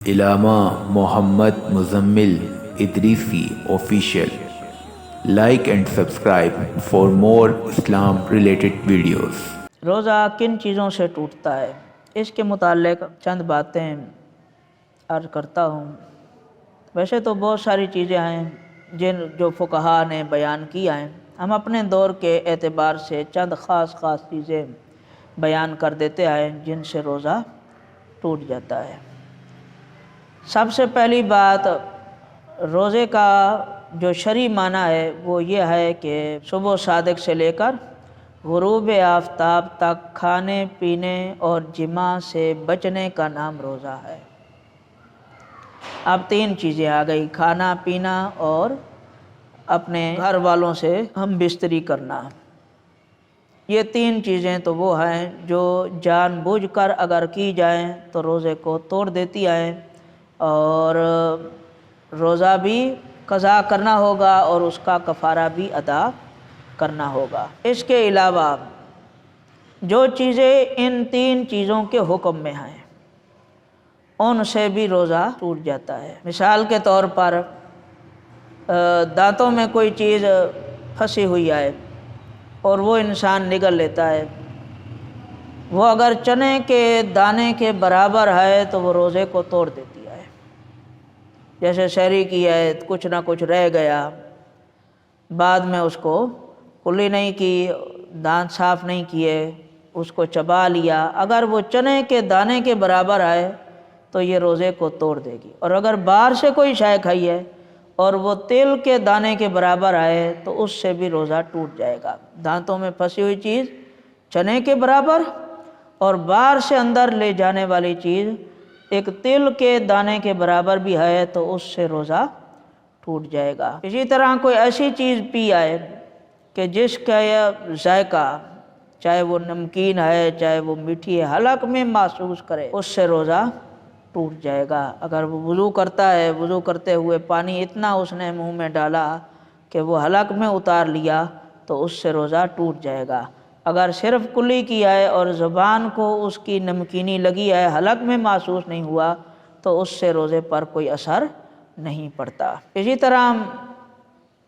Allama Muhammad Muzammil Idrisi official. Like and subscribe for more Islam related videos. روزہ کن چیزوں سے ٹوٹتا ہے، اس کے متعلق چند باتیں عرض کرتا ہوں۔ ویسے تو بہت ساری چیزیں ہیں جو فقہا نے بیان کیا ہیں، ہم اپنے دور کے اعتبار سے چند خاص چیزیں بیان کر دیتے ہیں جن سے روزہ ٹوٹ جاتا ہے۔ سب سے پہلی بات، روزے کا جو شرعی معنی ہے وہ یہ ہے کہ صبح صادق سے لے کر غروب آفتاب تک کھانے پینے اور جماع سے بچنے کا نام روزہ ہے۔ اب تین چیزیں آ گئی، کھانا پینا اور اپنے گھر والوں سے ہم بستری کرنا۔ یہ تین چیزیں تو وہ ہیں جو جان بوجھ کر اگر کی جائیں تو روزے کو توڑ دیتی ہیں، اور روزہ بھی قضا کرنا ہوگا اور اس کا کفارہ بھی ادا کرنا ہوگا۔ اس کے علاوہ جو چیزیں ان تین چیزوں کے حکم میں ہیں ان سے بھی روزہ ٹوٹ جاتا ہے۔ مثال کے طور پر دانتوں میں کوئی چیز پھنسی ہوئی ہے اور وہ انسان نگل لیتا ہے، وہ اگر چنے کے دانے کے برابر ہے تو وہ روزے کو توڑ دیتی ہے۔ جیسے شہری کی ہے، کچھ نہ کچھ رہ گیا، بعد میں اس کو کلی نہیں کی، دانت صاف نہیں کیے، اس کو چبا لیا، اگر وہ چنے کے دانے کے برابر ہے تو یہ روزے کو توڑ دے گی۔ اور اگر باہر سے کوئی شے کھائی ہے اور وہ تیل کے دانے کے برابر آئے تو اس سے بھی روزہ ٹوٹ جائے گا۔ دانتوں میں پھنسی ہوئی چیز چنے کے برابر اور باہر سے اندر لے جانے والی چیز ایک تل کے دانے کے برابر بھی ہے تو اس سے روزہ ٹوٹ جائے گا۔ اسی طرح کوئی ایسی چیز پی آئے کہ جس کا یہ ذائقہ، چاہے وہ نمکین ہے چاہے وہ میٹھی ہے، حلق میں محسوس کرے، اس سے روزہ ٹوٹ جائے گا۔ اگر وہ وضو کرتا ہے، وضو کرتے ہوئے پانی اتنا اس نے منہ میں ڈالا کہ وہ حلق میں اتار لیا تو اس سے روزہ ٹوٹ جائے گا۔ اگر صرف کلی کیا ہے اور زبان کو اس کی نمکینی لگی ہے، حلق میں محسوس نہیں ہوا تو اس سے روزے پر کوئی اثر نہیں پڑتا۔ اسی طرح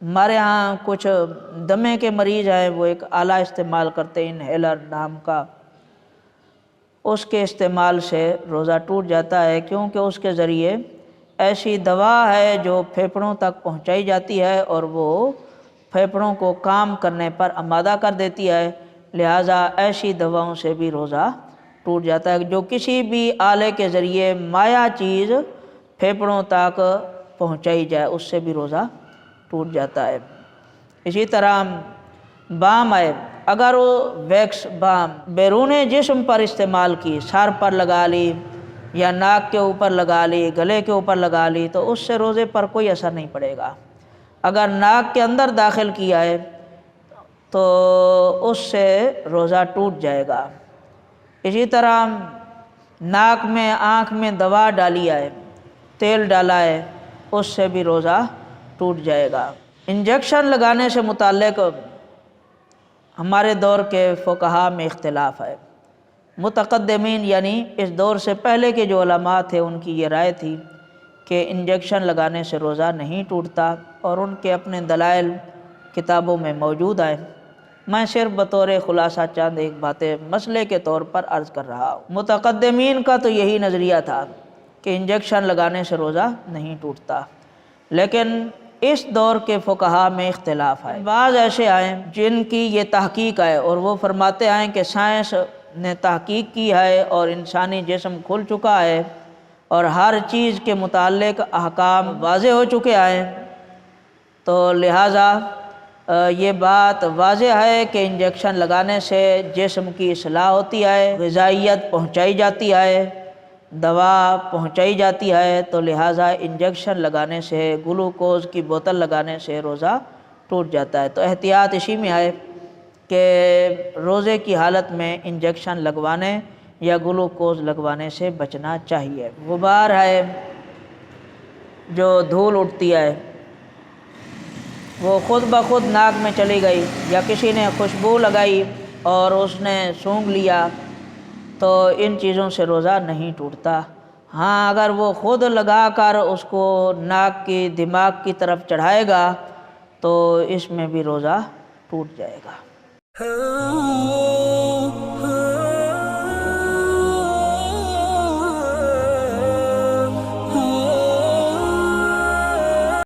ہمارے ہاں کچھ دمے کے مریض ہیں، وہ ایک آلہ استعمال کرتے ہیں انہیلر نام کا، اس کے استعمال سے روزہ ٹوٹ جاتا ہے، کیونکہ اس کے ذریعے ایسی دوا ہے جو پھیپھڑوں تک پہنچائی جاتی ہے اور وہ پھیپھڑوں کو کام کرنے پر آمادہ کر دیتی ہے، لہٰذا ایسی دواؤں سے بھی روزہ ٹوٹ جاتا ہے۔ جو کسی بھی آلے کے ذریعے مائع چیز پھیپھڑوں تک پہنچائی جائے اس سے بھی روزہ ٹوٹ جاتا ہے۔ اسی طرح بام ہے، اگر وہ ویکس بام بیرون جسم پر استعمال کی، سر پر لگا لی یا ناک کے اوپر لگا لی، گلے کے اوپر لگا لی تو اس سے روزے پر کوئی اثر نہیں پڑے گا۔ اگر ناک کے اندر داخل کیا ہے تو اس سے روزہ ٹوٹ جائے گا۔ اسی طرح ناک میں آنکھ میں دوا ڈالی ہے، تیل ڈالا ہے، اس سے بھی روزہ ٹوٹ جائے گا۔ انجیکشن لگانے سے متعلق ہمارے دور کے فقہا میں اختلاف ہے۔ متقدمین یعنی اس دور سے پہلے کے جو علماء تھے ان کی یہ رائے تھی کہ انجیکشن لگانے سے روزہ نہیں ٹوٹتا، اور ان کے اپنے دلائل کتابوں میں موجود ہیں۔ میں صرف بطور خلاصہ چند ایک باتیں مسئلے کے طور پر عرض کر رہا ہوں۔ متقدمین کا تو یہی نظریہ تھا کہ انجیکشن لگانے سے روزہ نہیں ٹوٹتا، لیکن اس دور کے فقہا میں اختلاف ہے۔ بعض ایسے ہیں جن کی یہ تحقیق ہے اور وہ فرماتے ہیں کہ سائنس نے تحقیق کی ہے اور انسانی جسم کھل چکا ہے اور ہر چیز کے متعلق احکام واضح ہو چکے ہیں، تو لہٰذا یہ بات واضح ہے کہ انجیکشن لگانے سے جسم کی اصلاح ہوتی ہے، غذائیت پہنچائی جاتی ہے، دوا پہنچائی جاتی ہے، تو لہٰذا انجیکشن لگانے سے، گلوکوز کی بوتل لگانے سے روزہ ٹوٹ جاتا ہے۔ تو احتیاط اسی میں ہے کہ روزے کی حالت میں انجیکشن لگوانے یا گلوکوز لگوانے سے بچنا چاہیے۔ غبار ہے، جو دھول اٹھتی ہے وہ خود بخود ناک میں چلی گئی، یا کسی نے خوشبو لگائی اور اس نے سونگھ لیا، تو ان چیزوں سے روزہ نہیں ٹوٹتا۔ ہاں اگر وہ خود لگا کر اس کو ناک کی دماغ کی طرف چڑھائے گا تو اس میں بھی روزہ ٹوٹ جائے گا۔